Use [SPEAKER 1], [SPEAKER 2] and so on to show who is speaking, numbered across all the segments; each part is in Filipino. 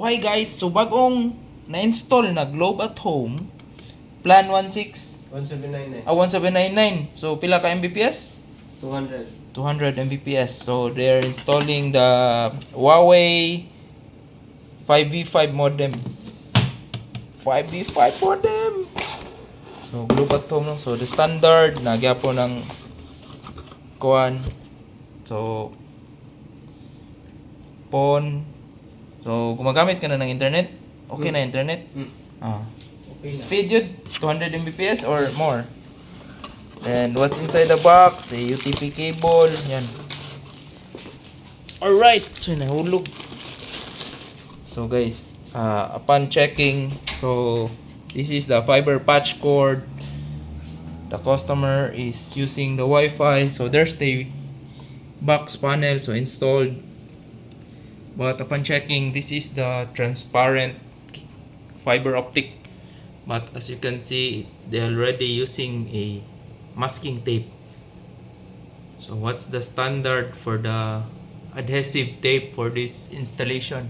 [SPEAKER 1] Okay guys, so bagong na-install na Globe at Home Plan
[SPEAKER 2] 1799.
[SPEAKER 1] 1799. So pila ka Mbps?
[SPEAKER 2] 200.
[SPEAKER 1] 200 Mbps. So they're installing the Huawei 5v5 modem. 5v5 modem. So Globe at Home, no? So the standard na gyapo ng kuan. So phone. So gumagamit ka na ng internet? Okay na internet? Ah.
[SPEAKER 2] Okay na.
[SPEAKER 1] Speed yun, 200 Mbps or more. And what's inside the box? A UTP cable, yan. Alright, so nahulog. So guys, upon checking, so this is the fiber patch cord. The customer is using the Wi-Fi, so there's the box panel, so installed. But upon checking, this is the transparent fiber optic. But as you can see, they're already using a masking tape. So what's the standard for the adhesive tape for this installation?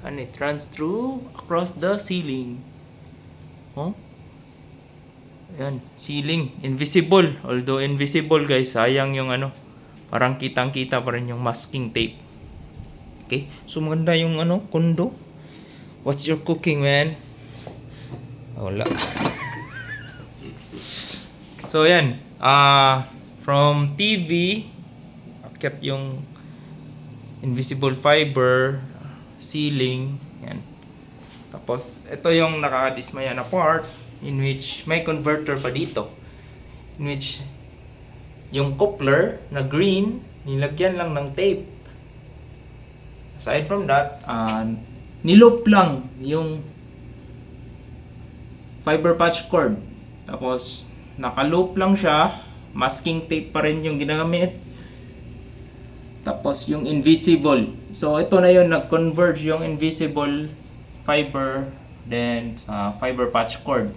[SPEAKER 1] And it runs through across the ceiling. Oh? Ayan, ceiling. Invisible. Although invisible guys, sayang yung ano. Parang kitang-kita pa rin yung masking tape. Okay? So maganda yung ano, kondo. What's your cooking, man? Wala. So yan, from TV, kept yung invisible fiber, ceiling, yan. Tapos ito yung nakakadismaya na part in which may converter pa dito. In which yung coupler na green, nilagyan lang ng tape. Aside from that, niloop lang yung fiber patch cord. Tapos naka-loop lang siya, masking tape pa rin yung ginagamit. Tapos yung invisible. So ito na yun, nag-converge yung invisible fiber then fiber patch cord.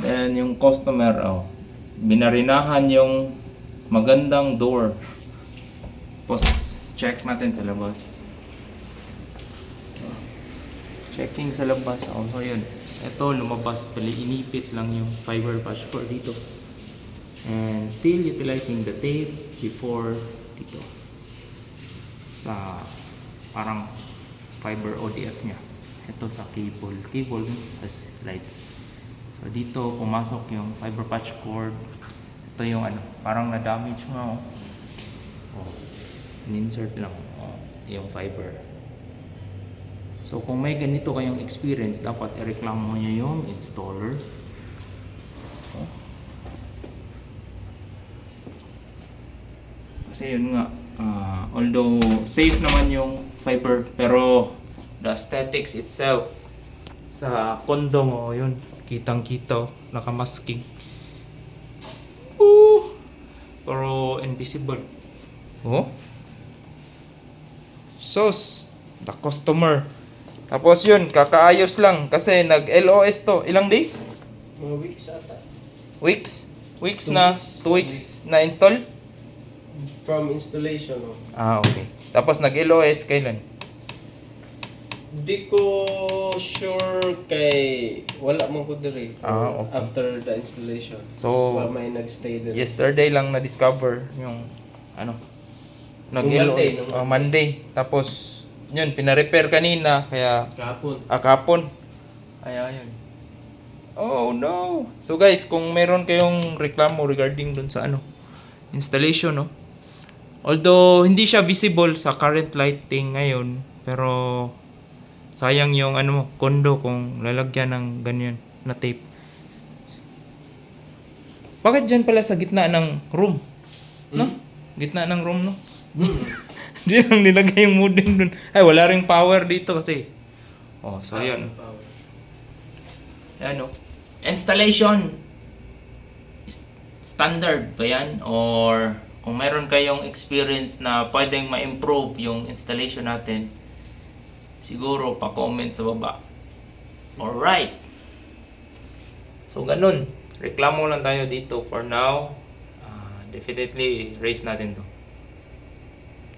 [SPEAKER 1] Then yung customer, binarinahan yung magandang door. Tapos check natin sa labas. Checking sa labas. So yun. Ito lumabas pala, inipit lang yung fiber patch cord dito. And still utilizing the tape before dito. Sa parang fiber ODF niya. Ito sa cable. Cable has lights. So dito pumasok yung fiber patch cord. Ito yung ano, parang na-damage nga. In-insert lang yung fiber. So kung may ganito kayong experience, dapat ireklamo nyo yung installer. Kasi yun nga, although safe naman yung fiber, pero the aesthetics itself sa kondo mo, yun, kitang-kita, nakamasking. Pero invisible. Sos, the customer. Tapos yun, kakaayos lang kasi nag-LOS to. Ilang days?
[SPEAKER 2] Mga weeks ata.
[SPEAKER 1] Weeks? Weeks
[SPEAKER 2] 2
[SPEAKER 1] na,
[SPEAKER 2] weeks.
[SPEAKER 1] 2 weeks na install?
[SPEAKER 2] From installation.
[SPEAKER 1] Okay. Tapos nag-LOS kailan?
[SPEAKER 2] Di ko sure kay wala man ko diri
[SPEAKER 1] Okay.
[SPEAKER 2] after the installation.
[SPEAKER 1] So,
[SPEAKER 2] may nagstay din.
[SPEAKER 1] yesterday lang na-discover yung ano, nag-LOS.
[SPEAKER 2] Monday,
[SPEAKER 1] Monday. Tapos, yun, pina-repair kanina, kaya
[SPEAKER 2] Kahapon.
[SPEAKER 1] Kapon. Kaya yun. Oh no. So guys, kung meron kayong reklamo regarding dun sa ano, installation, no? Although hindi siya visible sa current lighting ngayon, pero sayang yung ano mo, kondo kung lalagyan ng ganyan na tape. Bakit dyan pala sa gitna ng room? No? Gitna ng room, no? Diyan lang nilagay yung modem dun. Ay, wala ring power dito kasi. So yun. Yan, no? Installation. Standard ba yan? Or kung mayroon kayong experience na pwedeng ma-improve yung installation natin, siguro pa-comment sa baba. Alright. So, ganun. Reklamo lang tayo dito for now. Definitely, raise natin to.